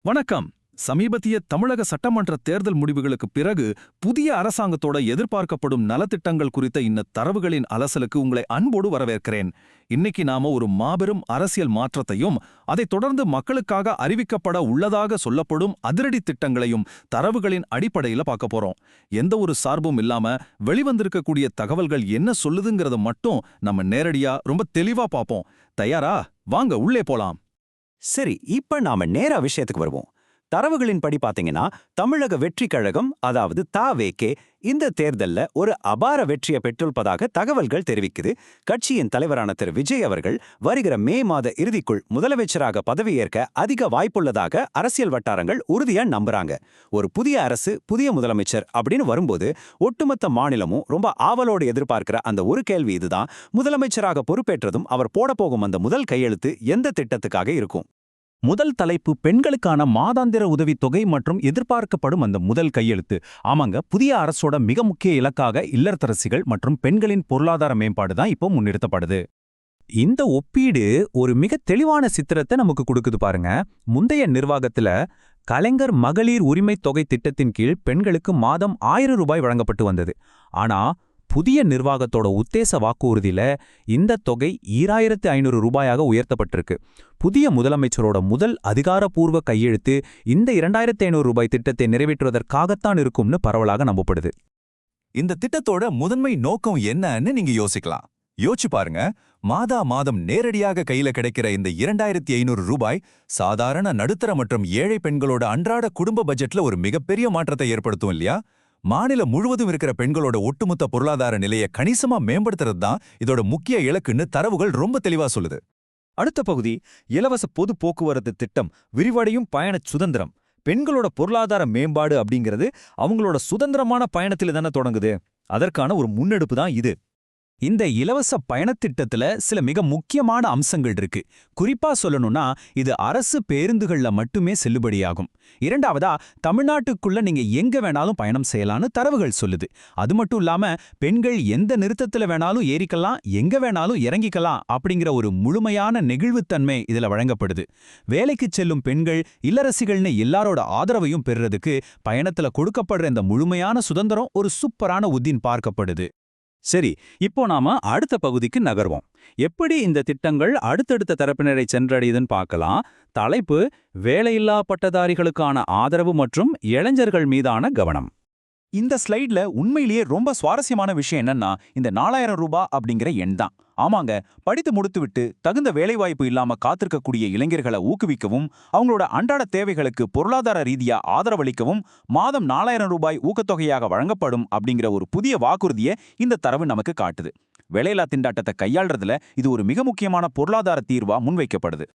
வணக்கம். சமீபத்திய தமிழக சட்டமன்ற தேர்தல் முடிவுகளுக்கு பிறகு புதிய அரசாங்கத்தோட எதிர்பார்க்கப்படும் நலத்திட்டங்கள் குறித்த இந்த தரவுகளின் அலசலுக்கு உங்களை அன்போடு வரவேற்கிறேன். இன்னைக்கு நாம ஒரு மாபெரும் அரசியல் மாற்றத்தையும் அதைத் தொடர்ந்து மக்களுக்காக அறிவிக்கப்பட உள்ளதாக சொல்லப்படும் அதிரடி திட்டங்களையும் தரவுகளின் அடிப்படையில பார்க்க போறோம். எந்த ஒரு சார்பும் இல்லாம வெளிவந்திருக்கக்கூடிய தகவல்கள் என்ன சொல்லுதுங்கிறத மட்டும் நம்ம நேரடியா ரொம்ப தெளிவா பார்ப்போம். தயாரா? வாங்க உள்ளே போலாம். சரி, இப்ப நாம நேரா விஷயத்துக்கு வருவோம். தரவுகளின் படி பாத்தீங்கன்னா, தமிழக வெற்றி கழகம், அதாவது தவேகே, இந்த தேர்தல்ல ஒரு அபார வெற்றியை பெற்றிருப்பதாக தகவல்கள் தெரிவிக்குது. கட்சியின் தலைவரான திரு விஜய் அவர்கள் வருகிற மே மாத இறுதிக்குள் முதலமைச்சராக பதவியேற்க அதிக வாய்ப்புள்ளதாக அரசியல் வட்டாரங்கள் உறுதியா நம்புறாங்க. ஒரு புதிய அரசு, புதிய முதலமைச்சர் அப்படின்னு வரும்போது ஒட்டுமொத்த மாநிலமும் ரொம்ப ஆவலோடு எதிர்பார்க்கிற அந்த ஒரு கேள்வி இதுதான்: முதலமைச்சராக பொறுப்பேற்றதும் அவர் போட போகும் அந்த முதல் கையெழுத்து எந்த திட்டத்துக்காக இருக்கும்? முதல் தலைப்பு பெண்களுக்கான மாதாந்திர உதவித்தொகை மற்றும் எதிர்பார்க்கப்படும் அந்த முதல் கையெழுத்து. ஆமாங்க, புதிய அரசோட மிக முக்கிய இலக்காக இல்லத்தரசிகள் மற்றும் பெண்களின் பொருளாதார மேம்பாடு தான் இப்போ முன்னிறுத்தப்படுது. இந்த ஒப்பீடு ஒரு மிக தெளிவான சித்திரத்தை நமக்கு கொடுக்குது பாருங்க. முந்தைய நிர்வாகத்துல கலைஞர் மகளிர் உரிமை தொகை திட்டத்தின் கீழ் பெண்களுக்கு மாதம் 1000 ரூபாய் வழங்கப்பட்டு வந்தது. ஆனா புதிய நிர்வாகத்தோட உத்தேச வாக்குறுதியில இந்த தொகை 2500 ரூபாயாக உயர்த்தப்பட்டிருக்கு. புதிய முதலமைச்சரோட முதல் அதிகாரப்பூர்வ கையெழுத்து இந்த 2500 ரூபாய் திட்டத்தை நிறைவேற்றுவதற்காகத்தான் இருக்கும்னு பரவலாக நம்பப்படுது. இந்த திட்டத்தோட முதன்மை நோக்கம் என்னன்னு நீங்க யோசிக்கலாம். யோசிச்சு பாருங்க. மாதம் நேரடியாக கையில கிடைக்கிற இந்த 2500 ரூபாய் சாதாரண நடுத்தர மற்றும் ஏழை பெண்களோட அன்றாட குடும்ப பட்ஜெட்ல ஒரு மிகப்பெரிய மாற்றத்தை ஏற்படுத்தும் இல்லையா? மாநிலம் முழுவதும் இருக்கிற பெண்களோட ஒட்டுமொத்த பொருளாதார நிலையை கணிசமா மேம்படுத்துறது தான் இதோட முக்கிய இலக்குன்னு தரவுகள் ரொம்ப தெளிவா சொல்லுது. அடுத்த பகுதி இலவச பொது போக்குவரத்து திட்டம், விரிவடையும் பயண சுதந்திரம். பெண்களோட பொருளாதார மேம்பாடு அப்படிங்கிறது அவங்களோட சுதந்திரமான பயணத்தில தானே தொடங்குது. அதற்கான ஒரு முன்னெடுப்பு தான் இது. இந்த இலவச பயணத்திட்டத்துல சில மிக முக்கியமான அம்சங்கள் இருக்கு. குறிப்பா சொல்லணும்னா, இது அரசு பேருந்துகள்ல மட்டுமே செல்லுபடியாகும். இரண்டாவதா, தமிழ்நாட்டுக்குள்ள நீங்க எங்க வேணாலும் பயணம் செய்யலாம்னு தரவுகள் சொல்லுது. அது மட்டும் இல்லாம பெண்கள் எந்த நிறுத்தத்துல வேணாலும் ஏறிக்கலாம், எங்க வேணாலும் இறங்கிக்கலாம் அப்படிங்கிற ஒரு முழுமையான நெகிழ்வுத்தன்மை இதுல வழங்கப்படுது. வேலைக்கு செல்லும் பெண்கள், இல்லரசிகள்னு எல்லாரோட ஆதரவையும் பெறுறதுக்கு பயணத்துல கொடுக்கப்படுற இந்த முழுமையான சுதந்திரம் ஒரு சூப்பரான உத்தின் பார்க்கப்படுது. சரி, இப்போ நாம அடுத்த பகுதிக்கு நகர்வோம். எப்படி இந்த திட்டங்கள் அடுத்தடுத்த தரப்பினரை சென்றடையுதுன்னு பார்க்கலாம். தலைப்பு: வேலையில்லா பட்டதாரிகளுக்கான ஆதரவு மற்றும் இளைஞர்கள் மீதான கவனம். இந்த ஸ்லைட்ல உண்மையிலேயே ரொம்ப சுவாரஸ்யமான விஷயம் என்னன்னா, இந்த 4000 ரூபாய் அப்படிங்கிற எண் தான். ஆமாங்க, படித்து முடித்துவிட்டு தகுந்த வேலைவாய்ப்பு இல்லாம காத்திருக்கக்கூடிய இளைஞர்களை ஊக்குவிக்கவும், அவங்களோட அன்றாட தேவைகளுக்கு பொருளாதார ரீதியா ஆதரவளிக்கவும் மாதம் 4000 ரூபாய் ஊக்கத்தொகையாக வழங்கப்படும் அப்படிங்கிற ஒரு புதிய வாக்குறுதியை இந்த தரவு நமக்கு காட்டுது. வேலையில்லா திண்டாட்டத்தை கையாள்றதுல இது ஒரு மிக முக்கியமான பொருளாதார தீர்வா முன்வைக்கப்படுது.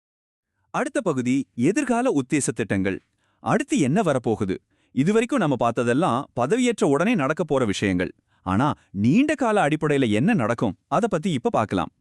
அடுத்த பகுதி எதிர்கால உத்தேச திட்டங்கள். அடுத்து என்ன வரப்போகுது? இதுவரைக்கும் நம்ம பார்த்ததெல்லாம் பதவியேற்ற உடனே நடக்க போற விஷயங்கள். ஆனா நீண்ட கால அடிப்படையில என்ன நடக்கும், அத பத்தி இப்ப பார்க்கலாம்.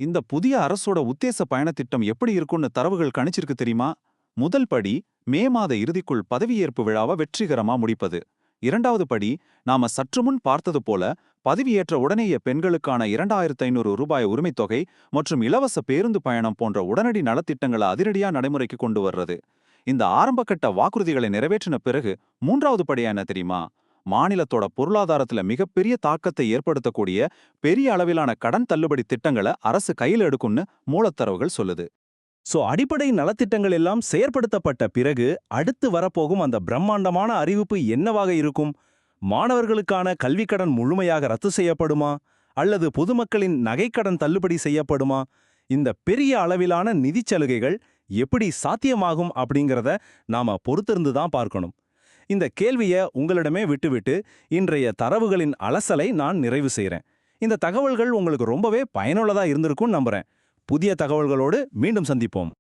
இந்த புதிய அரசோட உத்தேச பயணத்திட்டம் எப்படி இருக்கும்னு தரவுகள் கணிச்சிருக்கு தெரியுமா? முதல் படி, மே மாத இறுதிக்குள் பதவியேற்பு விழாவை வெற்றிகரமா முடிப்பது. இரண்டாவது படி, நாம சற்று முன் பார்த்தது போல பதவியேற்ற உடனேய பெண்களுக்கான 2500 ரூபாய் உரிமைத்தொகை மற்றும் இலவச பேருந்து பயணம் போன்ற உடனடி நலத்திட்டங்களை அதிரடியா நடைமுறைக்கு கொண்டு வர்றது. இந்த ஆரம்பகட்ட வாக்குறுதிகளை நிறைவேற்றின பிறகு மூன்றாவது படியா என்ன தெரியுமா? மாநிலத்தோட பொருளாதாரத்துல மிகப்பெரிய தாக்கத்தை ஏற்படுத்தக்கூடிய பெரிய அளவிலான கடன் தள்ளுபடி திட்டங்களை அரசு கையில் எடுக்கும்னு மூலத்தரவுகள் சொல்லுது. அடிப்படை நலத்திட்டங்கள் எல்லாம் செயற்படுத்தப்பட்ட பிறகு அடுத்து வரப்போகும் அந்த பிரம்மாண்டமான அறிவிப்பு என்னவாக இருக்கும்? மாணவர்களுக்கான கல்விக்கடன் முழுமையாக ரத்து செய்யப்படுமா, அல்லது பொதுமக்களின் நகைக்கடன் தள்ளுபடி செய்யப்படுமா? இந்த பெரிய அளவிலான நிதிச் சலுகைகள் எப்படி சாத்தியமாகும் அப்படிங்கிறத நாம பொறுத்திருந்து தான் பார்க்கணும். இந்த கேள்வியை உங்களிடமே விட்டுவிட்டு இன்றைய தரவுகளின் அலசலை நான் நிறைவு செய்கிறேன். இந்த தகவல்கள் உங்களுக்கு ரொம்பவே பயனுள்ளதா இருந்திருக்கும்னு நம்புறேன். புதிய தகவல்களோடு மீண்டும் சந்திப்போம்.